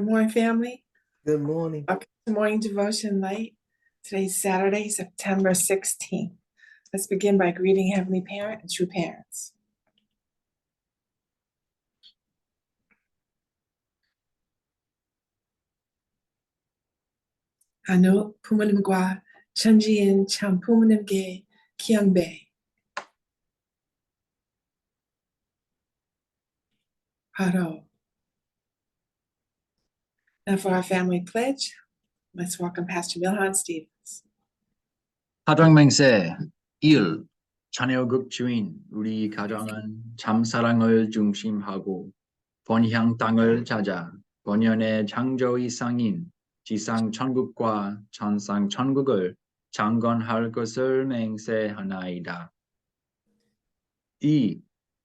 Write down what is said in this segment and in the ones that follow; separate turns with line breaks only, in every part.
Good morning, family.
Good morning.
Welcome to Morning Devotion Light. Today's Saturday, September 16th. Let's begin by greeting Heavenly Parent and true parents. 하노 부모님과 천지인 참 부모님께 기영배. 바로. Now for our family pledge, let's welcome Pastor Milhan Stevens.
가정맹세 1. 자녀극 주인 우리 가정은 참사랑을 중심하고 번향 땅을 찾아 번연의 창조 이상인 지상 천국과 천상 천국을 창건할 것을 맹세하나이다. 2.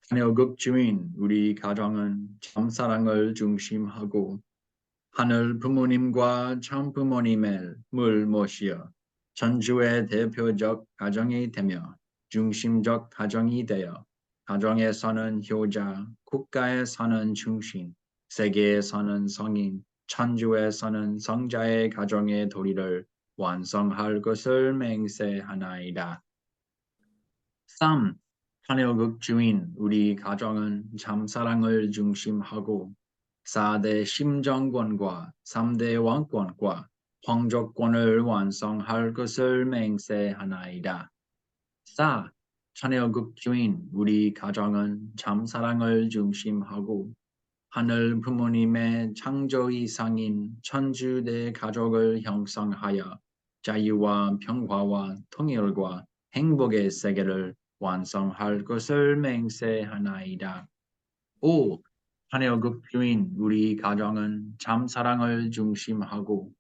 자녀극 주인 우리 가정은 참사랑을 중심하고 하늘 부모님과 참부모님을 물 모시어 천주의 대표적 가정이 되며 중심적 가정이 되어 가정에서는 효자, 국가에서는 중심, 세계에서는 성인, 천주에서는 성자의 가정의 도리를 완성할 것을 맹세하나이다. 3. 자녀극 주인 우리 가정은 참사랑을 중심하고 4대 심정권과 3대 왕권과 황족권을 완성할 것을 맹세하나이다. 4. 자녀극 주인 우리 가정은 참사랑을 중심하고 하늘 부모님의 창조 이상인 천주대 가족을 형성하여 자유와 평화와 통일과 행복의 세계를 완성할 것을 맹세하나이다. 5. 자녀극 주인 우리 가정은 참사랑을 중심하고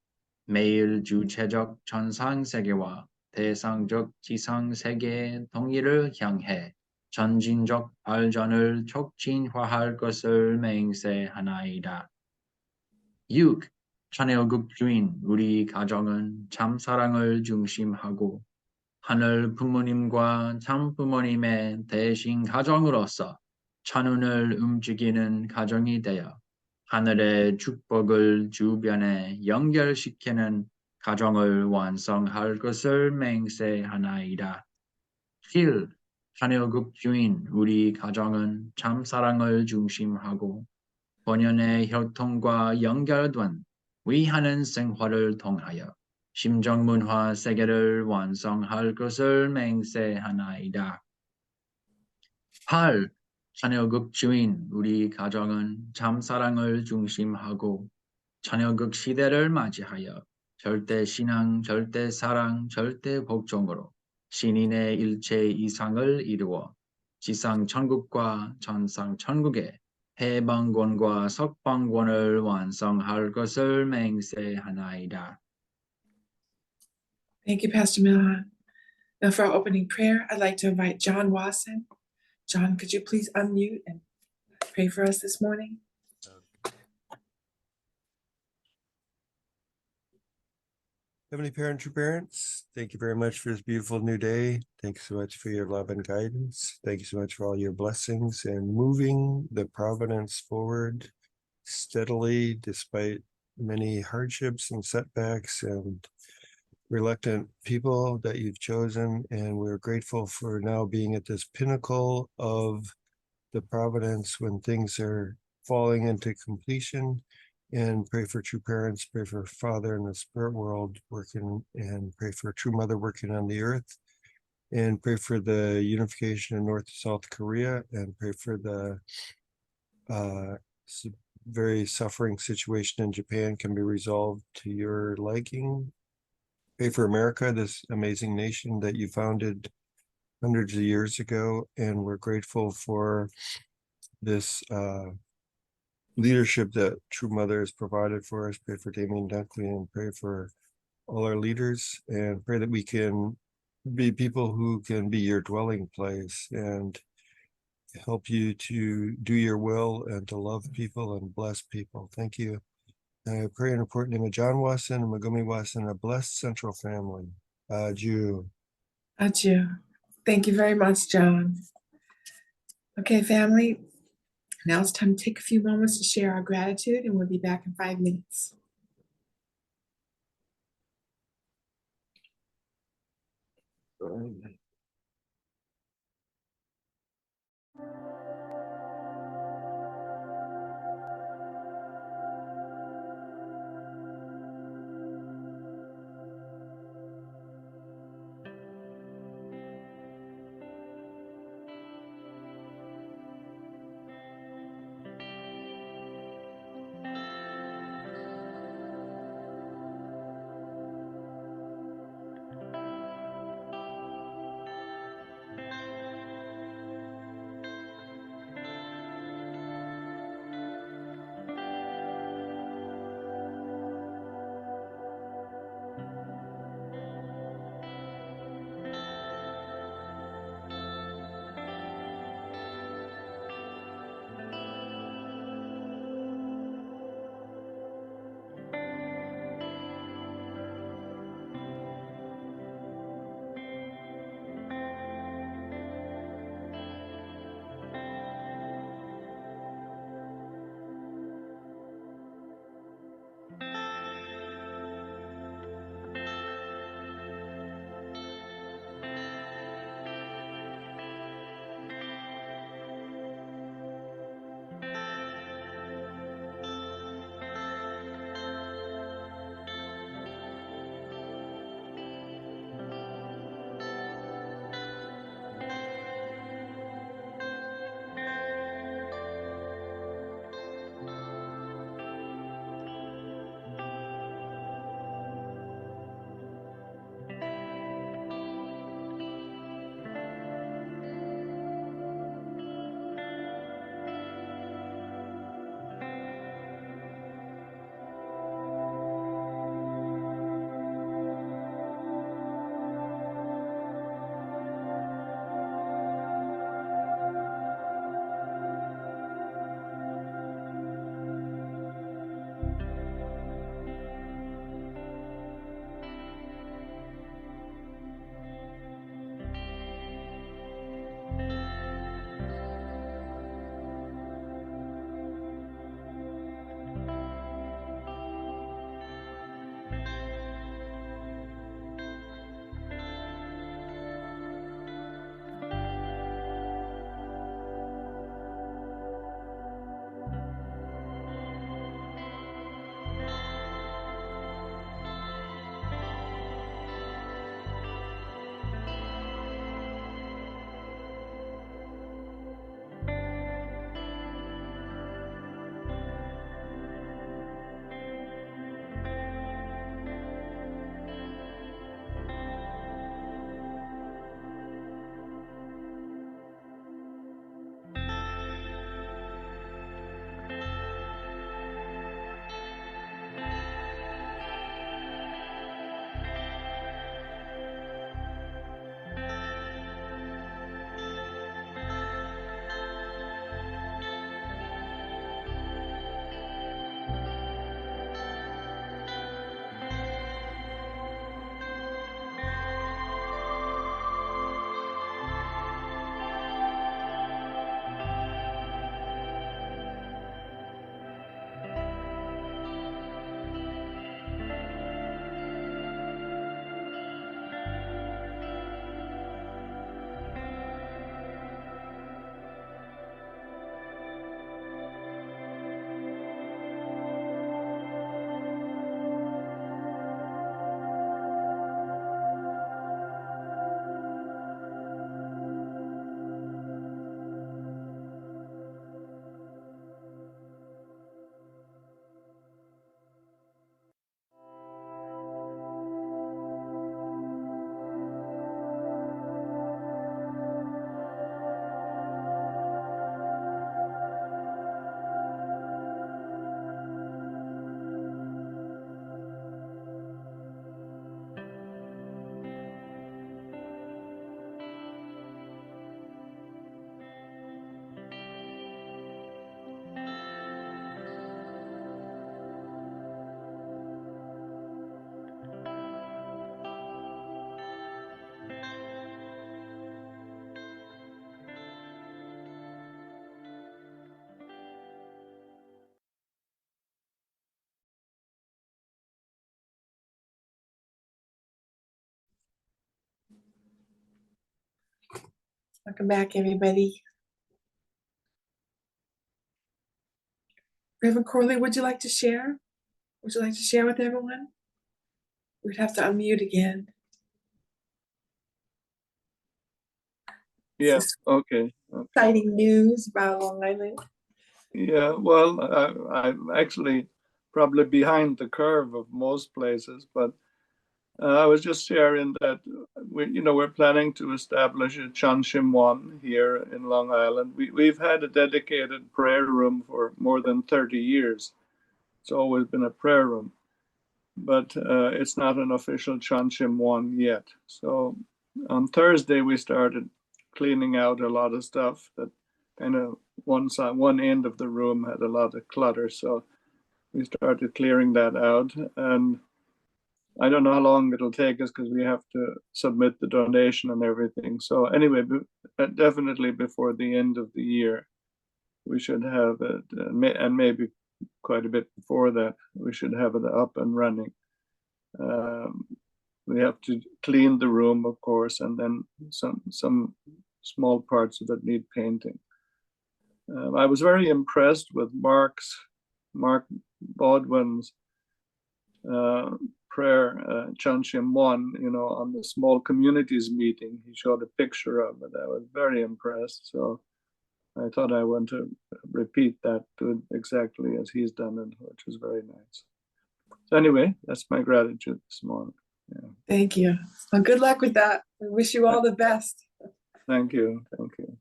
매일 주체적 전상세계와 대상적 지상세계의 통일을 향해 전진적 발전을 촉진화할 것을 맹세하나이다. 6. 자녀극 주인 우리 가정은 참사랑을 중심하고 하늘 부모님과 참부모님의 대신 가정으로서 천운을 움직이는 가정이 되어 하늘의 축복을 주변에 연결시키는 가정을 완성할 것을 맹세하나이다. 7. 자녀극 주인 우리 가정은 참사랑을 중심하고 본연의 혈통과 연결된 위하는 생활을 통하여 심정문화 세계를 완성할 것을 맹세하나이다. 8. 자녀극 주인 우리 가정은 참사랑을 중심하고 자녀극 시대를 맞이하여 절대신앙, 절대사랑, 절대복종으로 신인의 일체 이상을 이루어 지상천국과 천상천국의 해방권과 석방권을 완성할 것을 맹세하나이다.
Thank you, Pastor Milhan. Now for our opening prayer, I'd like to invite John Wasson. John, could you please unmute and pray for us this morning?
Heavenly Parent, true parents, thank you very much for this beautiful new day. Thank you so much for your love and guidance. Thank you so much for all your blessings and moving the providence forward steadily despite many hardships and setbacks and reluctant people that you've chosen. And we're grateful for now being at this pinnacle of the providence when things are falling into completion. And pray for true parents, pray for Father in the spirit world working, and pray for true mother working on the earth, and pray for the unification in North and South Korea, and pray for the very suffering situation in Japan can be resolved to your liking. Pray for America, this amazing nation that you founded hundreds of years ago, and we're grateful for this leadership that True Mother has provided for us. Pray for Damien Dunkley and pray for all our leaders, and pray that we can be people who can be your dwelling place and help you to do your will and to love people and bless people. Thank you. And I pray in the important name of John Wasson and Megumi Wasson, a blessed central family. Adieu.
Adieu. Thank you very much, John. Okay, family. Now it's time to take a few moments to share our gratitude, and we'll be back in 5 minutes. Welcome back, everybody. Reverend Corley, would you like to share? Would you like to share with everyone? We'd have to unmute again.
Yeah,
This is
okay.
exciting news about Long Island.
Yeah, well, I'm actually probably behind the curve of most places, but I was just sharing that we're planning to establish a Chunshim One here in Long Island. We've had a dedicated prayer room for more than 30 years. It's always been a prayer room, but it's not an official Chunshim One yet. So on Thursday, we started cleaning out a lot of stuff that kind of one end of the room had a lot of clutter. So we started clearing that out. And I don't know how long it'll take us because we have to submit the donation and everything. So anyway, definitely before the end of the year, we should have it, and maybe quite a bit before that, we should have it up and running. We have to clean the room, of course, and then some small parts of it need painting. I was very impressed with Mark Baldwin's prayer, Chunshim One, on the small communities meeting. He showed a picture of it. I was very impressed. So I thought I want to repeat that to exactly as he's done it, which is very nice. So anyway, that's my gratitude this morning. Yeah.
Thank you. Well, good luck with that. We wish you all the best.
Thank you. Thank you.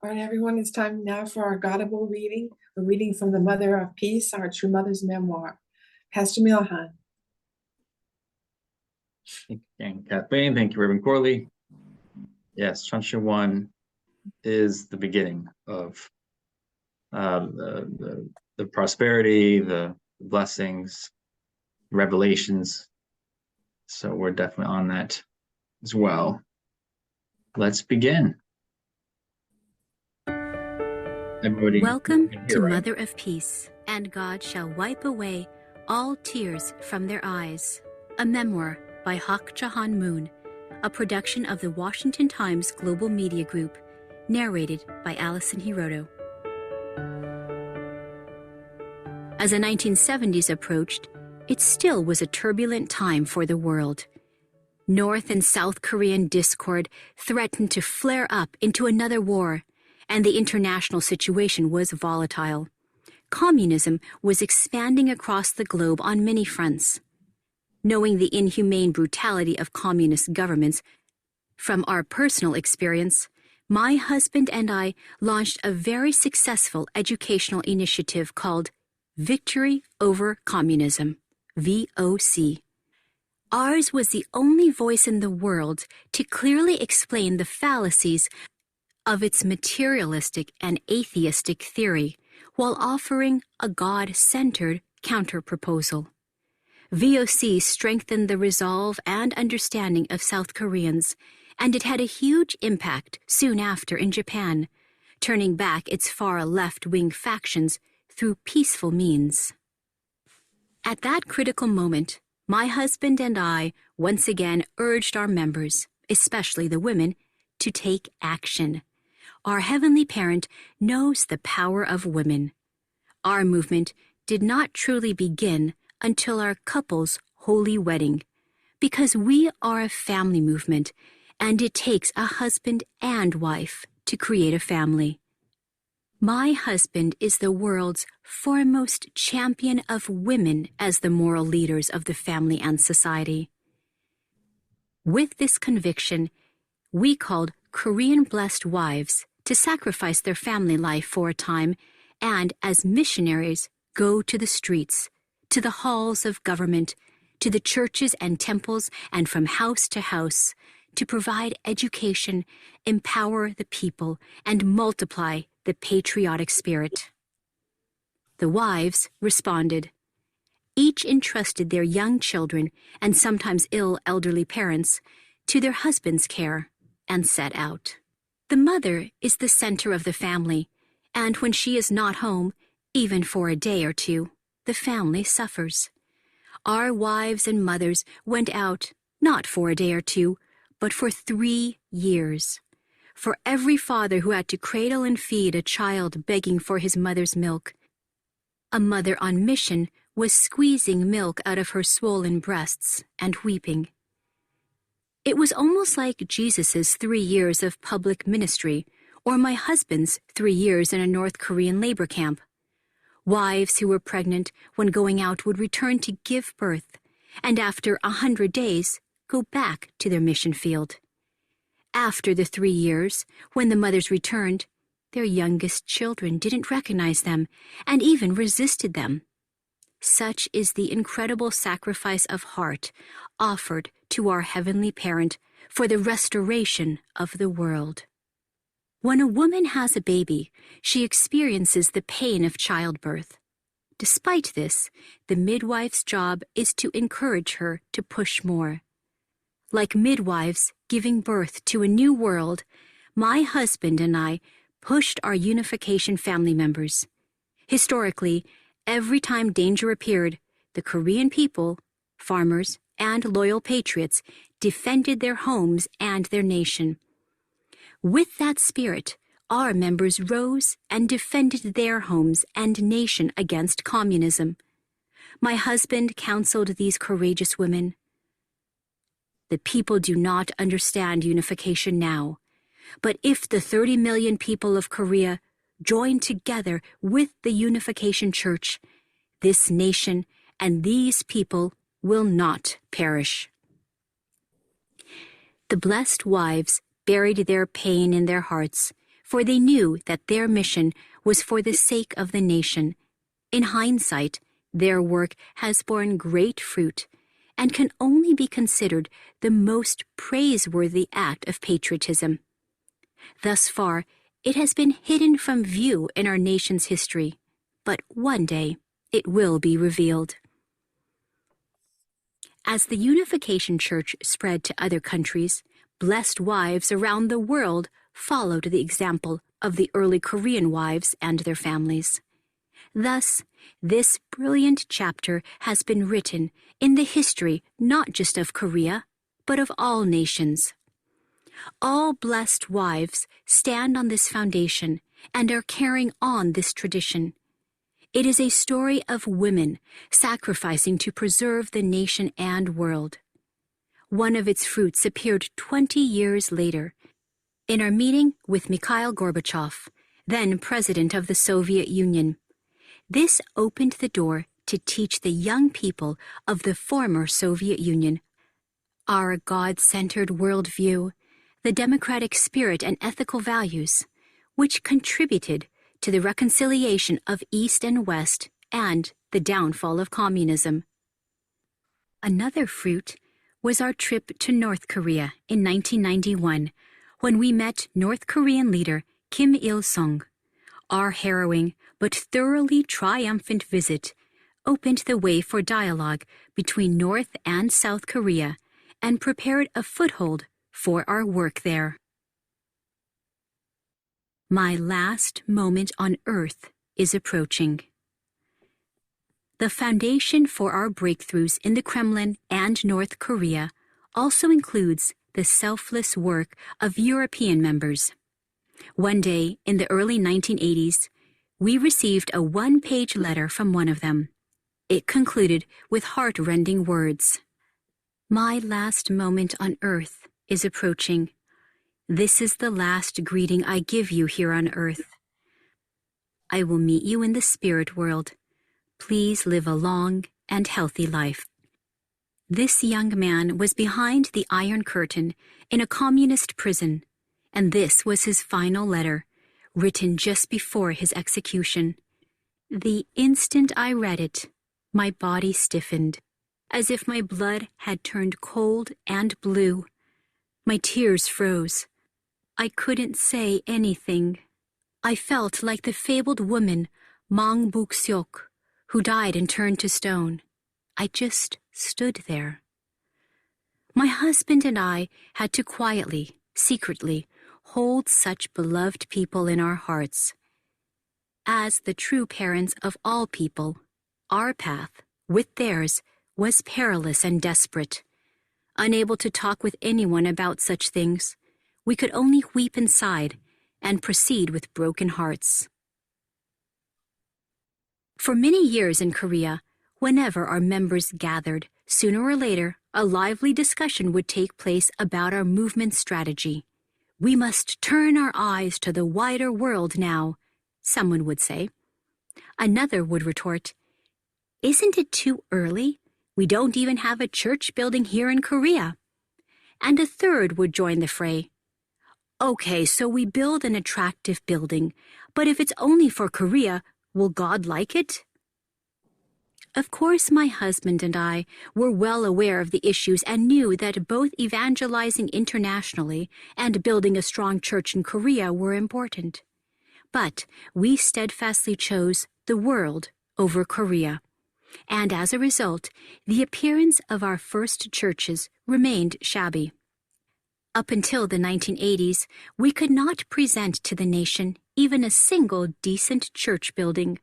All right, everyone, it's time now for our Godable reading. We're reading from the Mother of Peace, our True Mother's Memoir. Pastor Milhan.
Thank you, Kathleen. Thank you, Reverend Corley. Yes, Chunshim One is the beginning of the prosperity, the blessings, revelations. So we're definitely on that as well. Let's begin. Everybody,
Welcome
here,
to
right?
Mother of Peace, and God shall wipe away all tears from their eyes. A memoir by Hak Jahan Moon, a production of the Washington Times Global Media Group, narrated by Alison Hiroto. As the 1970s approached, it still was a turbulent time for the world. North and South Korean discord threatened to flare up into another war, and the international situation was volatile. Communism was expanding across the globe on many fronts. Knowing the inhumane brutality of communist governments, from our personal experience, my husband and I launched a very successful educational initiative called Victory Over Communism, VOC. Ours was the only voice in the world to clearly explain the fallacies of its materialistic and atheistic theory, while offering a God-centered counter-proposal. VOC strengthened the resolve and understanding of South Koreans, and it had a huge impact soon after in Japan, turning back its far left-wing factions through peaceful means. At that critical moment, my husband and I once again urged our members, especially the women, to take action. Our Heavenly Parent knows the power of women. Our movement did not truly begin until our couple's holy wedding, because we are a family movement, and it takes a husband and wife to create a family. My husband is the world's foremost champion of women as the moral leaders of the family and society. With this conviction, we called Korean blessed wives to sacrifice their family life for a time and, as missionaries, go to the streets, to the halls of government, to the churches and temples, and from house to house, to provide education, empower the people, and multiply the patriotic spirit. The wives responded. Each entrusted their young children, and sometimes ill elderly parents, to their husband's care, and set out. The mother is the center of the family, and when she is not home, even for a day or two, the family suffers. Our wives and mothers went out, not for a day or two, but for 3 years. for every father who had to cradle and feed a child begging for his mother's milk. A mother on mission was squeezing milk out of her swollen breasts and weeping. It was almost like Jesus' 3 years of public ministry, or my husband's 3 years in a North Korean labor camp. Wives who were pregnant when going out would return to give birth, and after 100 days, go back to their mission field. After the 3 years, when the mothers returned, their youngest children didn't recognize them and even resisted them. Such is the incredible sacrifice of heart offered to our Heavenly Parent for the restoration of the world. When a woman has a baby, she experiences the pain of childbirth. Despite this, the midwife's job is to encourage her to push more. Like midwives giving birth to a new world, my husband and I pushed our unification family members. Historically, every time danger appeared, the Korean people, farmers, and loyal patriots defended their homes and their nation. With that spirit, our members rose and defended their homes and nation against communism. My husband counseled these courageous women. The people do not understand unification now, but if the 30 million people of Korea join together with the Unification Church, this nation and these people will not perish. The blessed wives buried their pain in their hearts, for they knew that their mission was for the sake of the nation. In hindsight, their work has borne great fruit and can only be considered the most praiseworthy act of patriotism. Thus far, it has been hidden from view in our nation's history, but one day it will be revealed. As the Unification Church spread to other countries, blessed wives around the world followed the example of the early Korean wives and their families. Thus, this brilliant chapter has been written in the history not just of Korea, but of all nations. All blessed wives stand on this foundation and are carrying on this tradition. It is a story of women sacrificing to preserve the nation and world. One of its fruits appeared 20 years later, in our meeting with Mikhail Gorbachev, then President of the Soviet Union. This opened the door to teach the young people of the former Soviet Union our God-centered worldview, the democratic spirit and ethical values, which contributed to the reconciliation of East and West and the downfall of communism. Another fruit was our trip to North Korea in 1991, when we met North Korean leader Kim Il-sung. Our harrowing but thoroughly triumphant visit opened the way for dialogue between North and South Korea and prepared a foothold for our work there. My last moment on Earth is approaching. The foundation for our breakthroughs in the Kremlin and North Korea also includes the selfless work of European members. One day in the early 1980s, we received a one-page letter from one of them. It concluded with heart-rending words. My last moment on Earth is approaching. This is the last greeting I give you here on Earth. I will meet you in the spirit world. Please live a long and healthy life. This young man was behind the Iron Curtain in a communist prison, and this was his final letter, written just before his execution. The instant I read it, my body stiffened, as if my blood had turned cold and blue. My tears froze. I couldn't say anything. I felt like the fabled woman, Mang Buk-seok, who died and turned to stone. I just stood there. My husband and I had to quietly, secretly, hold such beloved people in our hearts. As the true parents of all people, our path, with theirs, was perilous and desperate. Unable to talk with anyone about such things, we could only weep inside and proceed with broken hearts. For many years in Korea, whenever our members gathered, sooner or later, a lively discussion would take place about our movement strategy. We must turn our eyes to the wider world now, someone would say. Another would retort, "Isn't it too early? We don't even have a church building here in Korea." And a third would join the fray. "Okay, so we build an attractive building, but if it's only for Korea, will God like it?" Of course, my husband and I were well aware of the issues and knew that both evangelizing internationally and building a strong church in Korea were important. But we steadfastly chose the world over Korea. And as a result, the appearance of our first churches remained shabby. Up until the 1980s, we could not present to the nation even a single decent church building.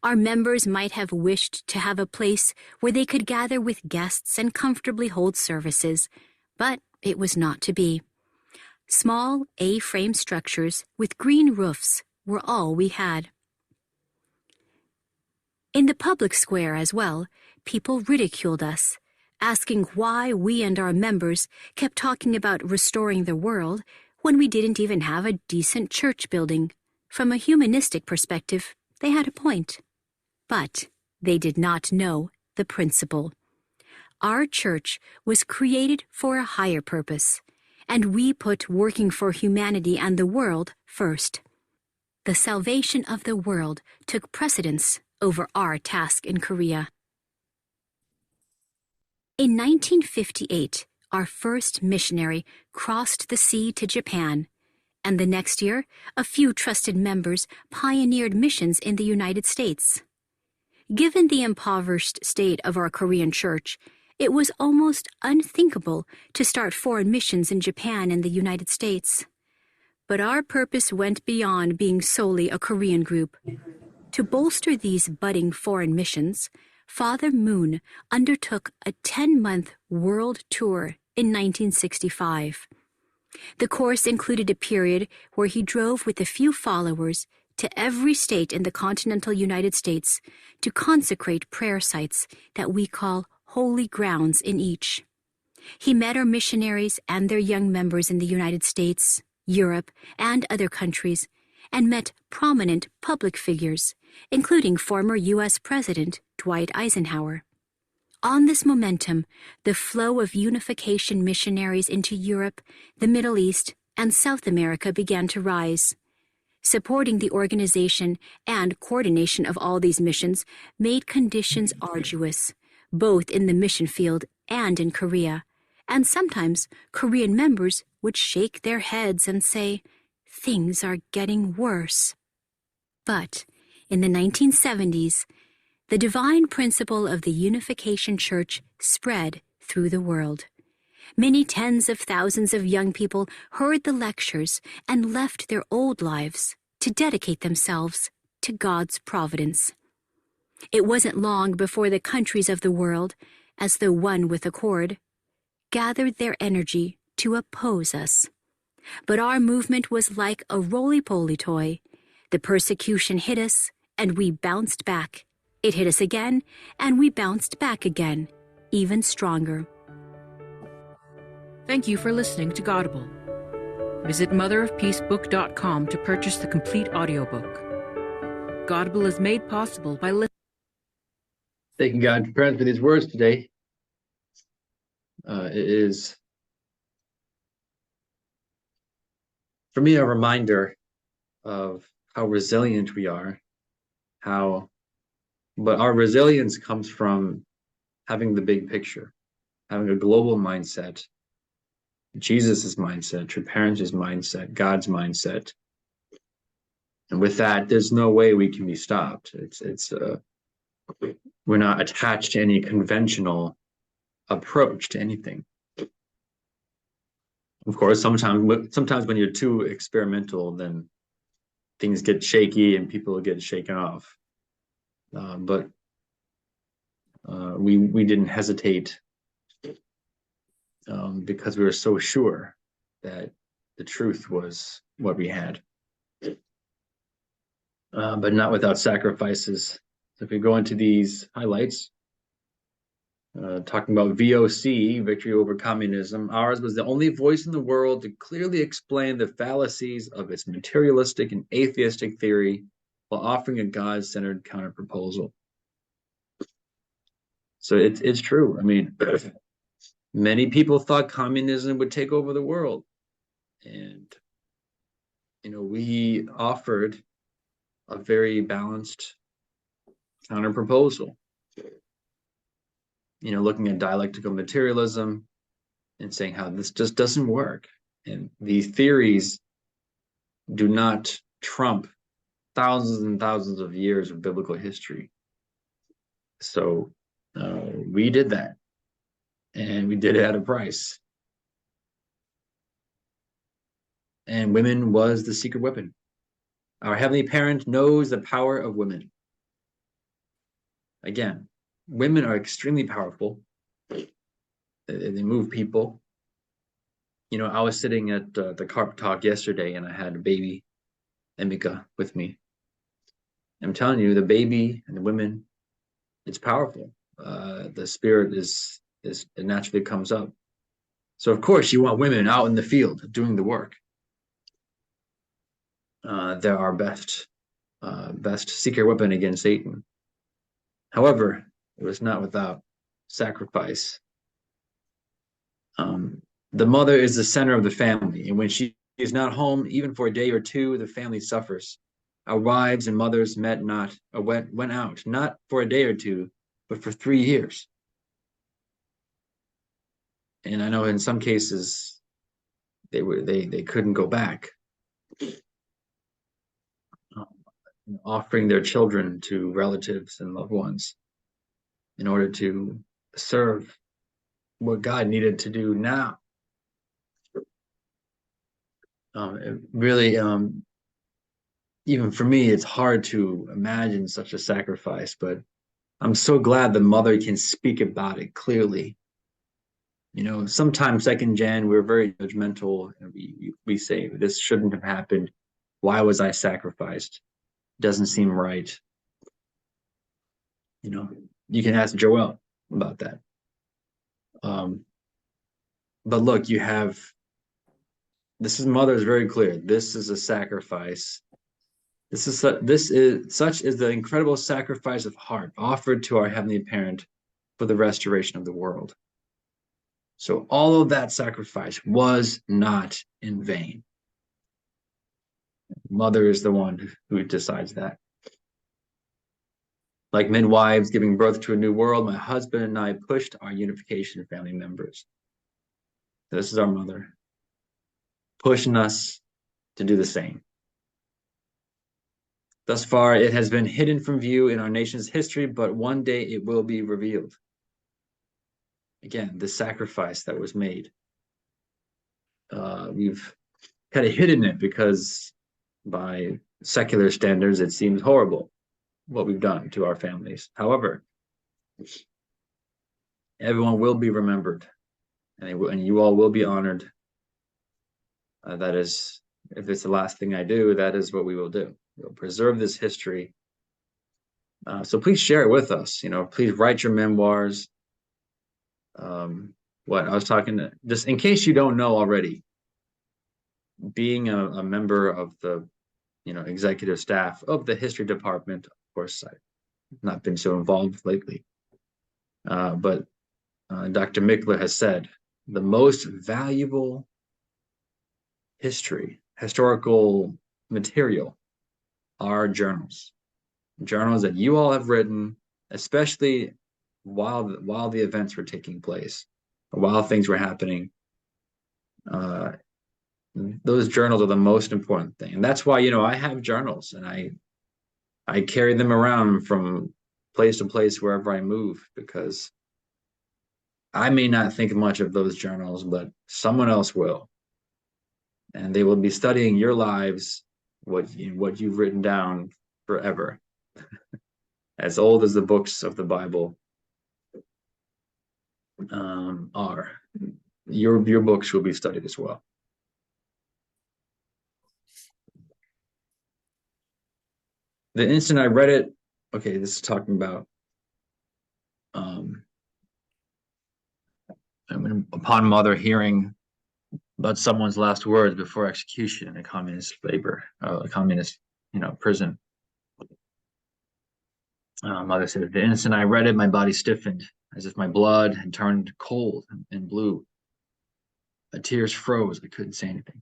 Our members might have wished to have a place where they could gather with guests and comfortably hold services, but it was not to be. Small A-frame structures with green roofs were all we had. In the public square as well, people ridiculed us, asking why we and our members kept talking about restoring the world when we didn't even have a decent church building. From a humanistic perspective, they had a point. But they did not know the principle. Our church was created for a higher purpose, and we put working for humanity and the world first. The salvation of the world took precedence over our task in Korea. In 1958, our first missionary crossed the sea to Japan, and the next year, a few trusted members pioneered missions in the United States. Given the impoverished state of our Korean church, it was almost unthinkable to start foreign missions in Japan and the United States. But our purpose went beyond being solely a Korean group. To bolster these budding foreign missions, Father Moon undertook a 10-month world tour in 1965. The course included a period where he drove with a few followers to every state in the continental United States to consecrate prayer sites that we call holy grounds in each. He met our missionaries and their young members in the United States, Europe, and other countries, and met prominent public figures, including former U.S. President Dwight Eisenhower. On this momentum, the flow of unification missionaries into Europe, the Middle East, and South America began to rise. Supporting the organization and coordination of all these missions made conditions arduous, both in the mission field and in Korea, and sometimes Korean members would shake their heads and say, "Things are getting worse." But in the 1970s, the divine principle of the Unification Church spread through the world. Many tens of thousands of young people heard the lectures and left their old lives to dedicate themselves to God's providence. It wasn't long before the countries of the world, as though one with accord, gathered their energy to oppose us. But our movement was like a roly-poly toy. The persecution hit us, and we bounced back. It hit us again, and we bounced back again, even stronger.
Thank you for listening to Godable. Visit motherofpeacebook.com to purchase the complete audiobook. Godable is made possible by listening.
Thanking God to parents for these words today. It is, for me, a reminder of how resilient we are, but our resilience comes from having the big picture, having a global mindset, Jesus's mindset, true parents' mindset, God's mindset. And with that, there's no way we can be stopped. We're not attached to any conventional approach to anything. Of course, sometimes when you're too experimental, then things get shaky and people get shaken off. But we didn't hesitate because we were so sure that the truth was what we had. But not without sacrifices. So if we go into these highlights, talking about VOC, victory over communism, ours was the only voice in the world to clearly explain the fallacies of its materialistic and atheistic theory while offering a God-centered counterproposal. So it's true. I mean, many people thought communism would take over the world. And, we offered a very balanced counterproposal. Looking at dialectical materialism and saying how this just doesn't work. And these theories do not trump thousands and thousands of years of biblical history. So we did that. And we did it at a price. And women was the secret weapon. Our Heavenly Parent knows the power of women. Again, women are extremely powerful. They move people. I was sitting at the carpet talk yesterday, and I had a baby, Emika, with me. I'm telling you, the baby and the women, it's powerful. The spirit it naturally comes up. So of course you want women out in the field doing the work. They're our best secret weapon against Satan. However, it was not without sacrifice. The mother is the center of the family, and when she is not home, even for a day or two, the family suffers. Our wives and mothers went out, not for a day or two, but for 3 years. And I know in some cases they couldn't go back. Offering their children to relatives and loved ones in order to serve what God needed to do now. It really, even for me, it's hard to imagine such a sacrifice, but I'm so glad the mother can speak about it clearly. Sometimes 2nd Gen, we're very judgmental, and we say, this shouldn't have happened. Why was I sacrificed? Doesn't seem right. You can ask Joel about that. But look, mother is very clear. This is a sacrifice. Such is the incredible sacrifice of heart offered to our Heavenly Parent for the restoration of the world. So all of that sacrifice was not in vain. Mother is the one who decides that. Like midwives giving birth to a new world, my husband and I pushed our unification family members. This is our mother, pushing us to do the same. Thus far, it has been hidden from view in our nation's history, but one day it will be revealed. Again, the sacrifice that was made. We've kind of hidden it because by secular standards, it seems horrible what we've done to our families. However, everyone will be remembered, and you all will be honored. That is, if it's the last thing I do, that is what we will do. We'll preserve this history. So please share it with us. Please write your memoirs. I was talking just in case you don't know already, being a member of the executive staff of the history department. Of course, I've not been so involved lately, but Dr. Mickler has said the most valuable historical material are journals that you all have written, especially while the events were taking place, or while things were happening. Those journals are the most important thing, and that's why I have journals, and I carry them around from place to place wherever I move, because I may not think much of those journals, but someone else will, and they will be studying your lives, what you've written down forever, as old as the books of the Bible are. Your books will be studied as well. The instant I read it, okay, this is talking about upon mother hearing about someone's last words before execution in a communist a communist, prison. Mother said, the instant I read it, my body stiffened as if my blood had turned cold and blue. The tears froze. I couldn't say anything.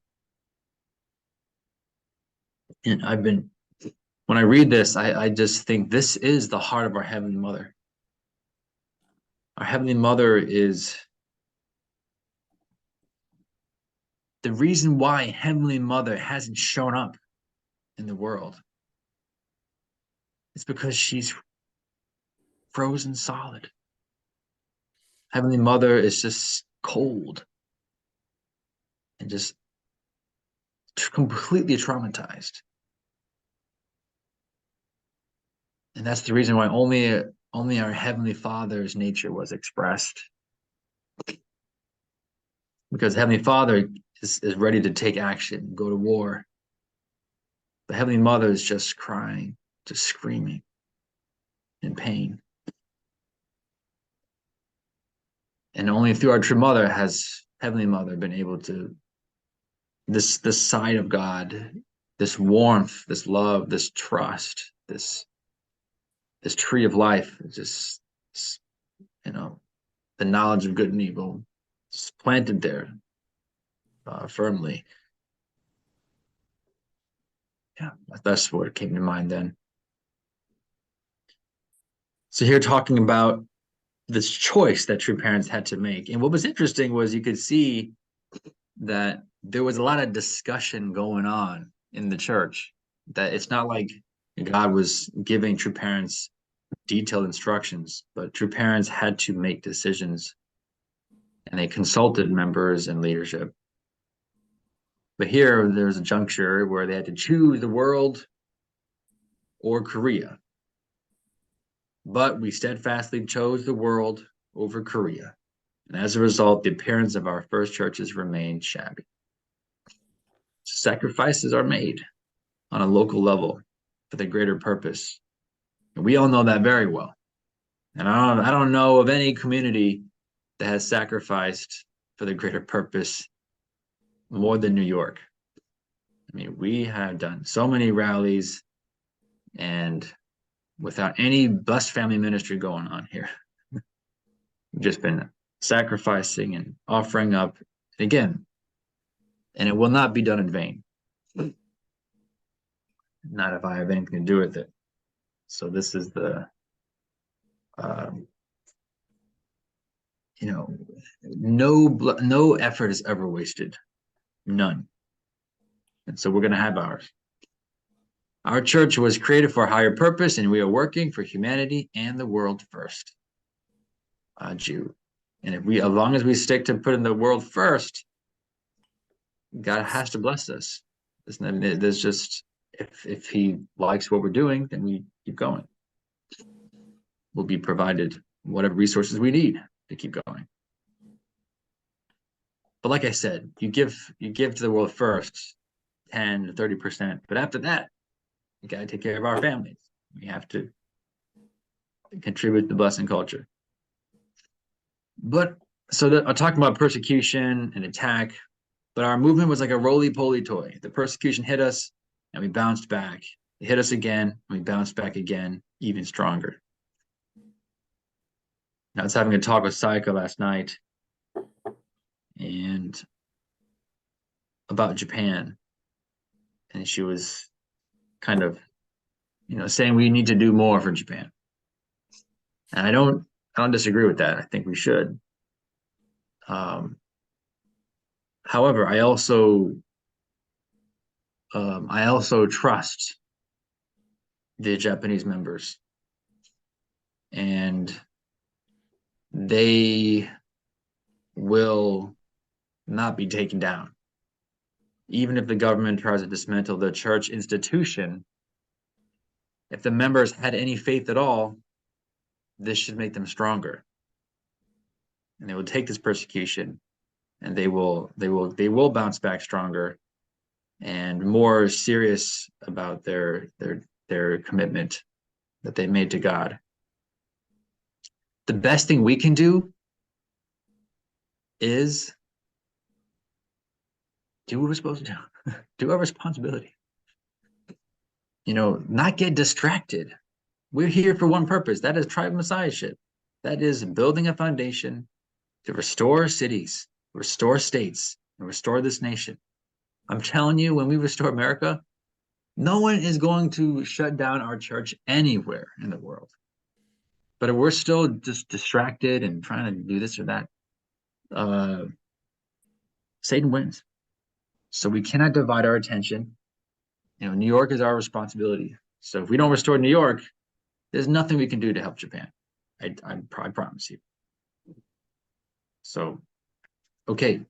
And when I read this, I just think this is the heart of our Heavenly Mother. Our Heavenly Mother is the reason why Heavenly Mother hasn't shown up in the world. It's because she's frozen solid. Heavenly Mother is just cold and just completely traumatized. And that's the reason why only our Heavenly Father's nature was expressed. Because Heavenly Father is ready to take action, go to war. The Heavenly Mother is just crying, just screaming in pain. And only through our true mother has Heavenly Mother been able to, this side of God, this warmth, this love, this trust, this tree of life, just, the knowledge of good and evil, just planted there firmly. Yeah, that's what came to mind then. So here talking about this choice that true parents had to make. And what was interesting was you could see that there was a lot of discussion going on in the church, that it's not like God was giving true parents detailed instructions, but true parents had to make decisions, and they consulted members and leadership. But here there's a juncture where they had to choose the world or Korea. But we steadfastly chose the world over Korea. And as a result, the appearance of our first churches remained shabby. Sacrifices are made on a local level for the greater purpose. And we all know that very well. And I don't know of any community that has sacrificed for the greater purpose more than New York. I mean, we have done so many rallies, and without any blessed family ministry going on here, we've just been sacrificing and offering up again, and it will not be done in vain. Not if I have anything to do with it. So this is the no effort is ever wasted, none. And so we're going to have ours. Our church was created for a higher purpose, and we are working for humanity and the world first. Jew. And as long as we stick to putting the world first, God has to bless us. There's just, if he likes what we're doing, then we keep going. We'll be provided whatever resources we need to keep going. But like I said, you give to the world first, 10 to 30%. But after that, we got to take care of our families. We have to contribute to blessing culture. But so I'm talking about persecution and attack, but our movement was like a roly-poly toy. The persecution hit us and we bounced back. It hit us again and we bounced back again, even stronger. I was having a talk with Saika last night and about Japan. And she was kind of, saying we need to do more for Japan. And I don't disagree with that. I think we should. However, I also trust the Japanese members, and they will not be taken down. Even if the government tries to dismantle the church institution, if the members had any faith at all, this should make them stronger. And they will take this persecution, and they will bounce back stronger and more serious about their their commitment that they made to God. The best thing we can do is do what we're supposed to do, do our responsibility. Not get distracted. We're here for one purpose. That is tribal messiahship. That is building a foundation to restore cities, restore states, and restore this nation. I'm telling you, when we restore America, no one is going to shut down our church anywhere in the world. But if we're still just distracted and trying to do this or that, Satan wins. So we cannot divide our attention. New York is our responsibility. So if we don't restore New York, there's nothing we can do to help Japan. I promise you. So, okay.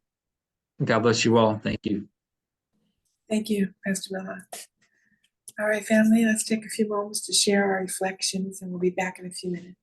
God bless you all. Thank you.
Thank you, Pastor Miller. All right, family, let's take a few moments to share our reflections, and we'll be back in a few minutes.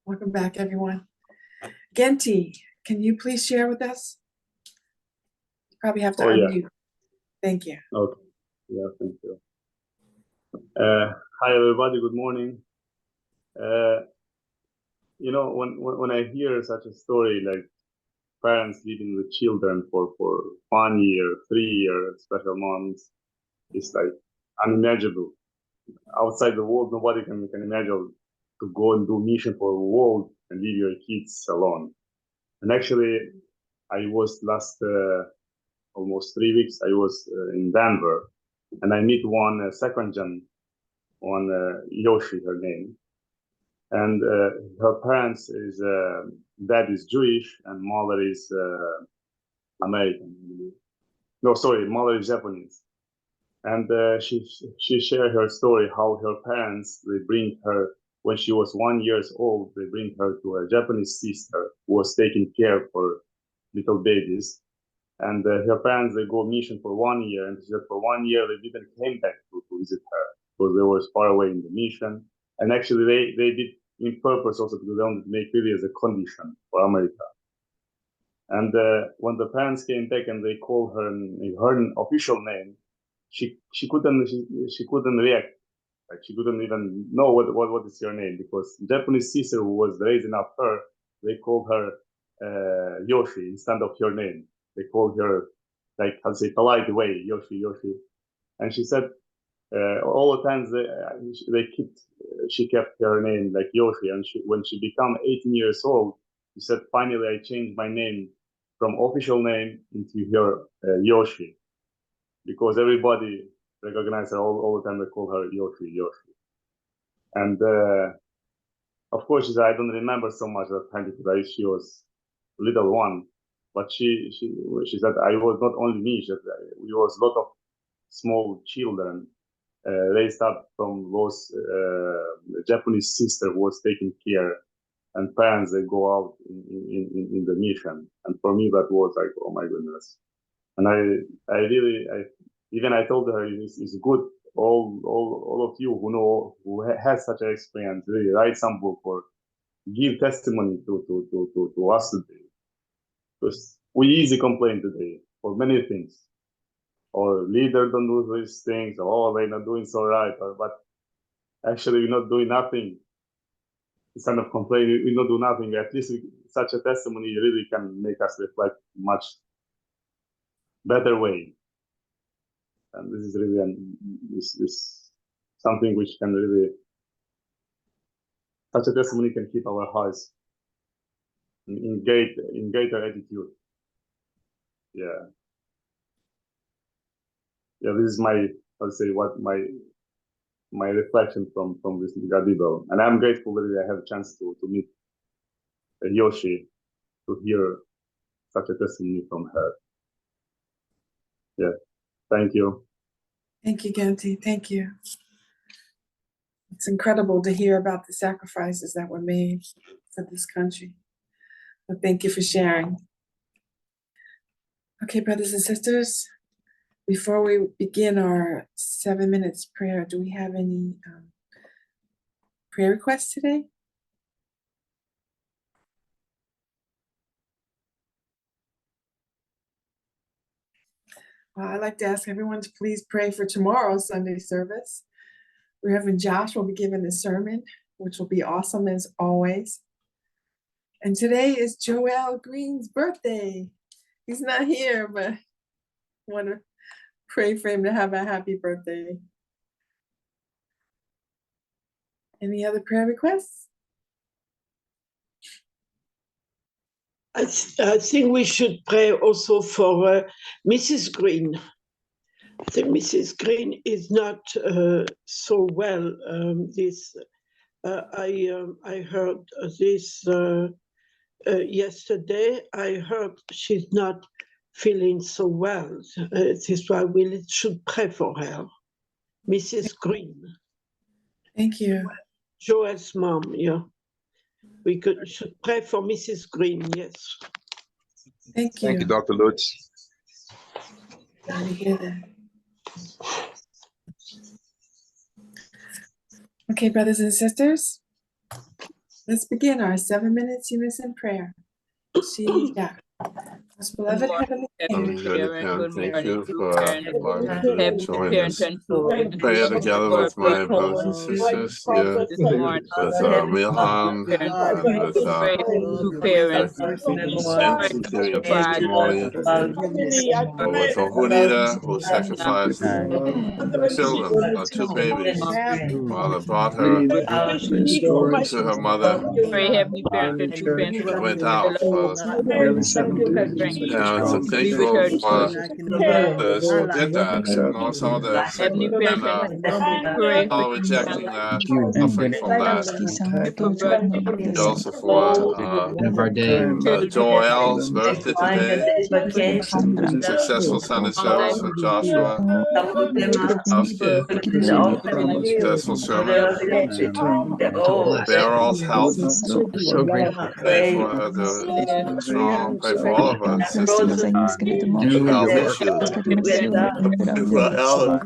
Welcome back, everyone. Genti, can you please share with us? You probably have to unmute. Thank you.
Okay. Yeah, thank you. Hi, everybody. Good morning. When I hear such a story, like parents living with children for 1 year, 3 years, special months, it's like unimaginable. Outside the world, nobody can imagine to go and do mission for the world and leave your kids alone. And actually, I was last almost 3 weeks. I was in Denver, and I meet one second gen, one Yoshi, her name, and her parents is dad is Jewish and mother is American. No, sorry, mother is Japanese. And she shared her story how her parents, they bring her when she was 1 year old, they bring her to a Japanese sister who was taking care for little babies. And her parents, they go mission for 1 year, and she said for 1 year they didn't came back to visit her because they were far away in the mission. And actually they did in purpose also because they wanted to make really as a condition for America. And when the parents came back and they called her her official name, she couldn't react. Like she couldn't even know what is her name, because the Japanese sister who was raising up her, they called her Yoshi instead of her name. They called her, like, how to say, polite way, Yoshi. And she said all the times she kept her name like Yoshi. And when she became 18 years old, she said, finally I changed my name from official name into her Yoshi, because everybody recognized her all the time. They call her Yoshi. And of course, she said, I don't remember so much at the time because she was little one. But she said, I was not only me. She said, we was a lot of small children raised up from those Japanese sister who was taking care, and parents, they go out in the mission. And for me, that was like, oh my goodness. And I told her it's good. All of you who has such an experience, really write some book or give testimony to us today. Because we easily complain today for many things. Or leaders don't do these things, or they're not doing so right. But actually, we're not doing nothing. Instead of complaining, we don't do nothing. At least such a testimony really can make us reflect much better way. And this is really is something which can really, such a testimony can keep our hearts in greater attitude. Yeah, this is my, I'll say, what my reflection from this Bible. And I'm grateful that I have a chance to meet Yoshi, to hear such a testimony from her. Yeah, thank you.
Thank you, Genti. Thank you. It's incredible to hear about the sacrifices that were made for this country. So thank you for sharing. Okay, brothers and sisters, before we begin our 7 minutes prayer, do we have any prayer requests today? Well, I'd like to ask everyone to please pray for tomorrow's Sunday service. Reverend Josh will be giving the sermon, which will be awesome as always. And today is Joel Green's birthday. He's not here, but I want to pray for him to have a happy birthday. Any other prayer requests?
I think we should pray also for Mrs. Green. I think Mrs. Green is not so well. I heard this yesterday. I heard she's not feeling so well. This is why we should pray for her. Mrs. Green.
Thank you.
Joel's mom, yeah. We should pray for Mrs. Green, yes.
Thank you.
Thank you, Dr. Lutz.
Glad to hear that. Okay, brothers and sisters, Let's begin our 7 minutes unison prayer. Shija. Most beloved Heavenly Parent,
Thank you for allowing me to join this prayer together with my brothers and sisters here, with Milhan and with Nancy, giving a testimony, and with Junita, who sacrificed children, two babies. Father brought her to her mother that went out.
Nearly 70.
Yeah, so thankful for those who did that. You know, some of the all rejecting that, suffering from that. Also for Joel's birthday today. Successful Sunday service for Joshua. Successful sermon. Barrel's health. Pray for her to strong. Pray for all of us. Sisters with health issues. For Ellen.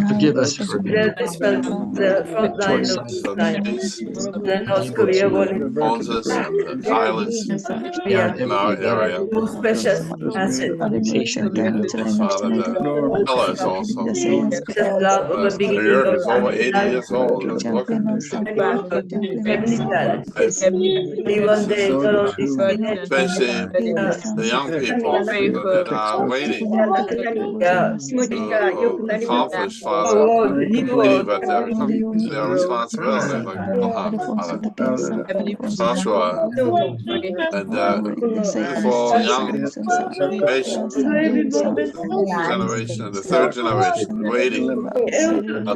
Forgive us for
the Moses and the islands in our area.
Most precious asset.
Father, the Ella is also. Jörg is over 80 years old. Especially the young people that are waiting to accomplish, Father, but their responsibility, like Father, Joshua, and beautiful young generation, the third generation, waiting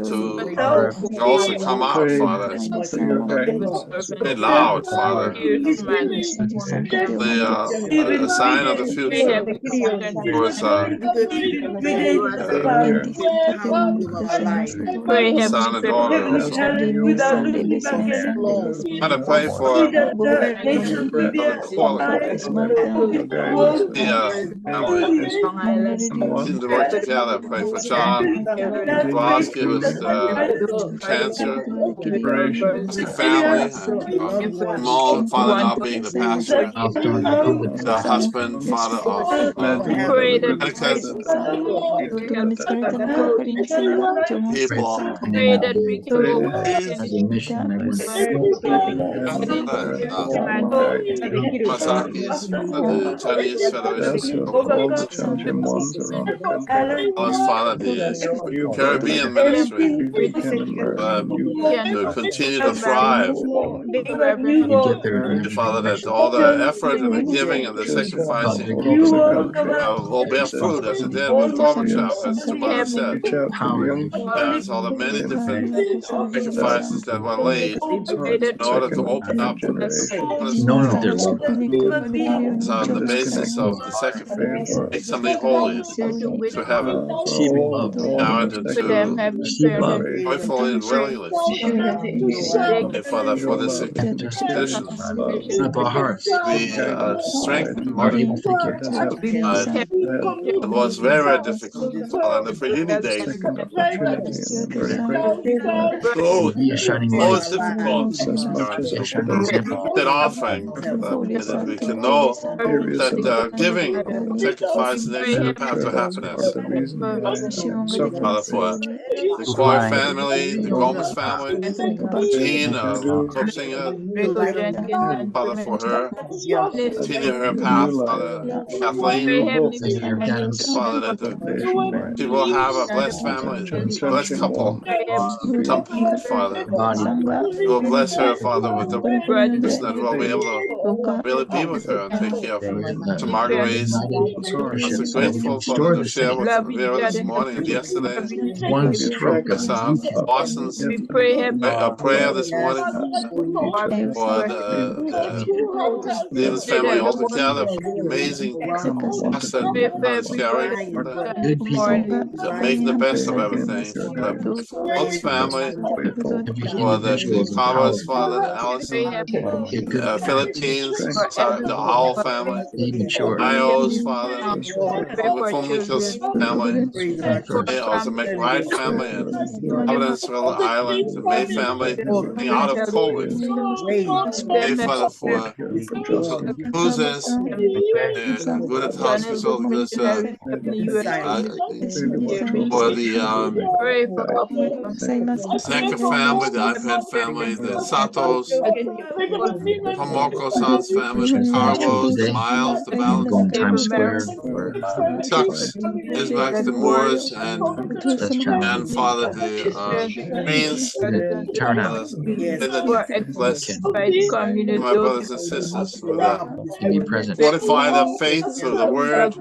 to also come out, Father. Be loud, Father. A sign of the future was son and daughter also. And I pray for seem to work together. Pray for John Bosky with cancer, the family, Mom, Father not being the pastor, the husband, Father of Etiquette, Masakis, the Chinese Federation, Father, the Caribbean ministry, to continue to thrive. Father, that all the effort and the giving and the sacrificing will bear fruit as it did with Gorbachev, as your mother said. There's all the many different sacrifices that were laid in order to open up on the basis of the sacrifice, make something holy to heaven, now into joyfully and willingly. And Father, for this tradition, we strengthen Mother. It was very, very difficult. And the Fragini days, always difficult. That offering, that we can know that giving, sacrifice, is the path to happiness. Father, for the Coy family, the Gomez family, Jean, Pope singer, Father, for her, continue her path, Father, Kathleen, Father, that she will have a blessed family, blessed couple, Father. You will bless her, Father, with the person that will be able to really be with her and take care of her. To Marguerite, I'm so grateful for the share with Vera this morning and yesterday. Boston's a prayer this morning for the Davis family all together. Amazing pastor, Scary, making the best of everything. The Fultz family, for the Carver's father, Allison, Philippines. Beans, the Owl family, Io's father, from Mika's family. They also McBride family and Providenceville Island, the May family, being out of COVID. May Father for Moses, good at hospital, because for the Zenka family, the iPad family, the Satos, Tomoko San's family, the Carlos, the Miles, the Valens,
Going Times Square for
Tucks, Isbecks, the Moors, and Father the Greens,
turnout.
and the bless my brothers and sisters for the
Can be present.
fortify the faith through the word,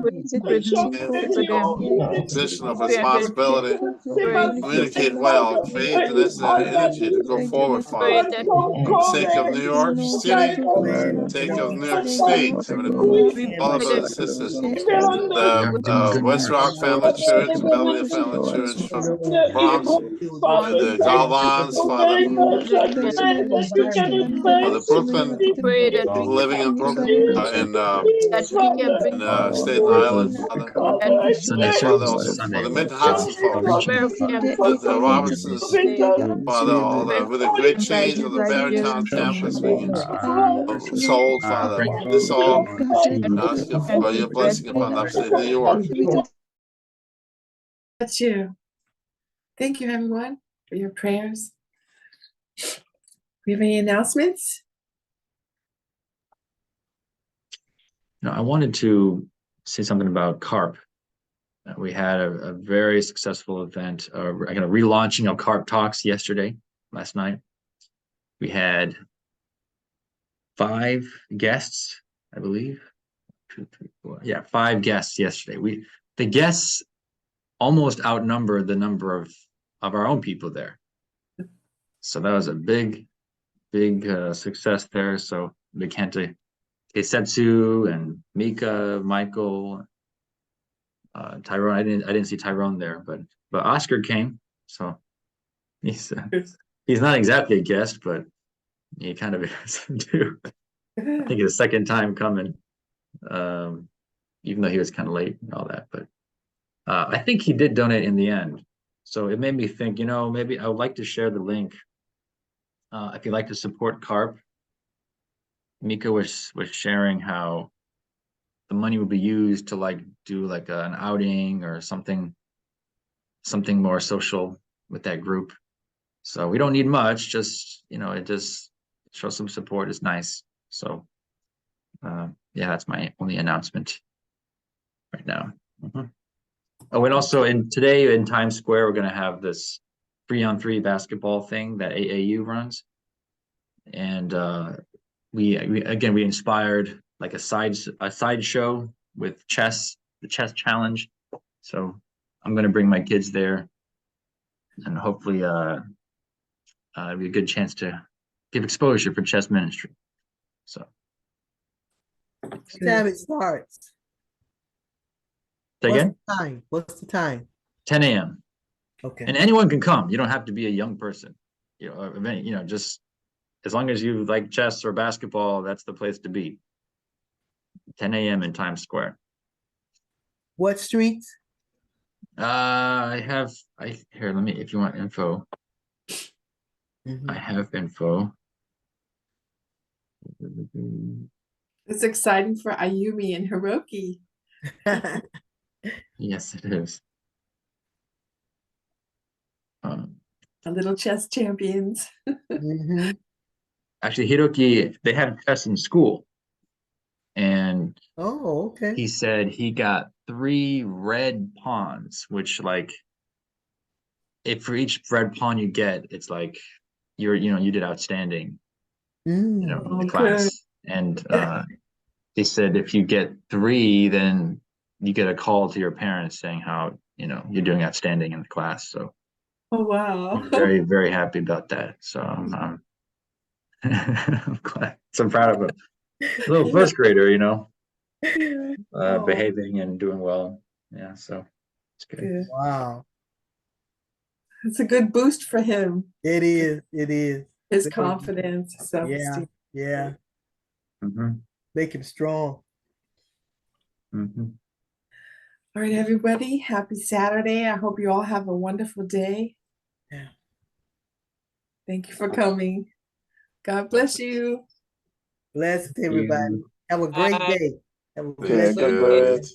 position of responsibility, communicate well, create the necessary energy to go forward, Father. For the sake of New York City, for the sake of New York State, all of our sisters, the West Rock Family Church, the Bellevue Family Church from Bronx, the Galvans, Father, for the Brooklyn, living in Brooklyn, in Staten Island, Father.
Sunday
Father,
service
also
is Sunday.
for the Mid Hudson folks, the Robertsons, Father, all the with a great change of the Barrytown campus being sold, Father. This all ask you for your blessing upon upstate New York.
That's you. Thank you, everyone, for your prayers. We have any announcements?
No, I wanted to say something about CARP. We had a very successful event, a relaunching of CARP Talks last night. We had 5 guests, I believe. 2, 3, 4. Yeah, 5 guests yesterday. The guests almost outnumber the number of our own people there. So that was a big success there. So big hand to Keisetsu and Mika, Michael, Tyrone. I didn't see Tyrone there, but Oscar came. So he's not exactly a guest, but he kind of is too. I think it's the second time coming, even though he was kind of late and all that. But I think he did donate in the end. So it made me think, maybe I would like to share the link. If you'd like to support CARP, Mika was sharing how the money would be used to do an outing or something more social with that group. So we don't need much, just it just show some support is nice. So yeah, that's my only announcement right now. Oh, and also today in Times Square, we're going to have this 3-on-3 basketball thing that AAU runs, and we inspired like a side show with the chess challenge. So I'm going to bring my kids there, and hopefully it'll be a good chance to give exposure for chess ministry. So
what time it starts?
Say again?
What's the time?
10 a.m.
Okay.
And anyone can come. You don't have to be a young person. Just as long as you like chess or basketball, that's the place to be. 10 a.m. in Times Square.
What streets?
Here, if you want info. I have info.
It's exciting for Ayumi and Hiroki.
Yes, it is.
A little chess champions.
Actually, Hiroki, they have chess in school. And
okay.
He said he got 3 red pawns, which if for each red pawn you get, it's like you did outstanding in the class. And they said if you get 3, then you get a call to your parents saying how you're doing outstanding in the class. So
oh wow,
I'm very, very happy about that. So I'm glad. So I'm proud of a little first grader, behaving and doing well. Yeah, so it's good.
Wow,
it's a good boost for him.
It is.
His confidence, self-esteem.
Yeah.
Mhm,
Make him strong.
mhm.
All right, everybody, happy Saturday. I hope you all have a wonderful day.
Yeah.
Thank you for coming. God bless you.
Blessed everybody. Have a great day. Have a
Yeah,
blessed
God
day.
bless.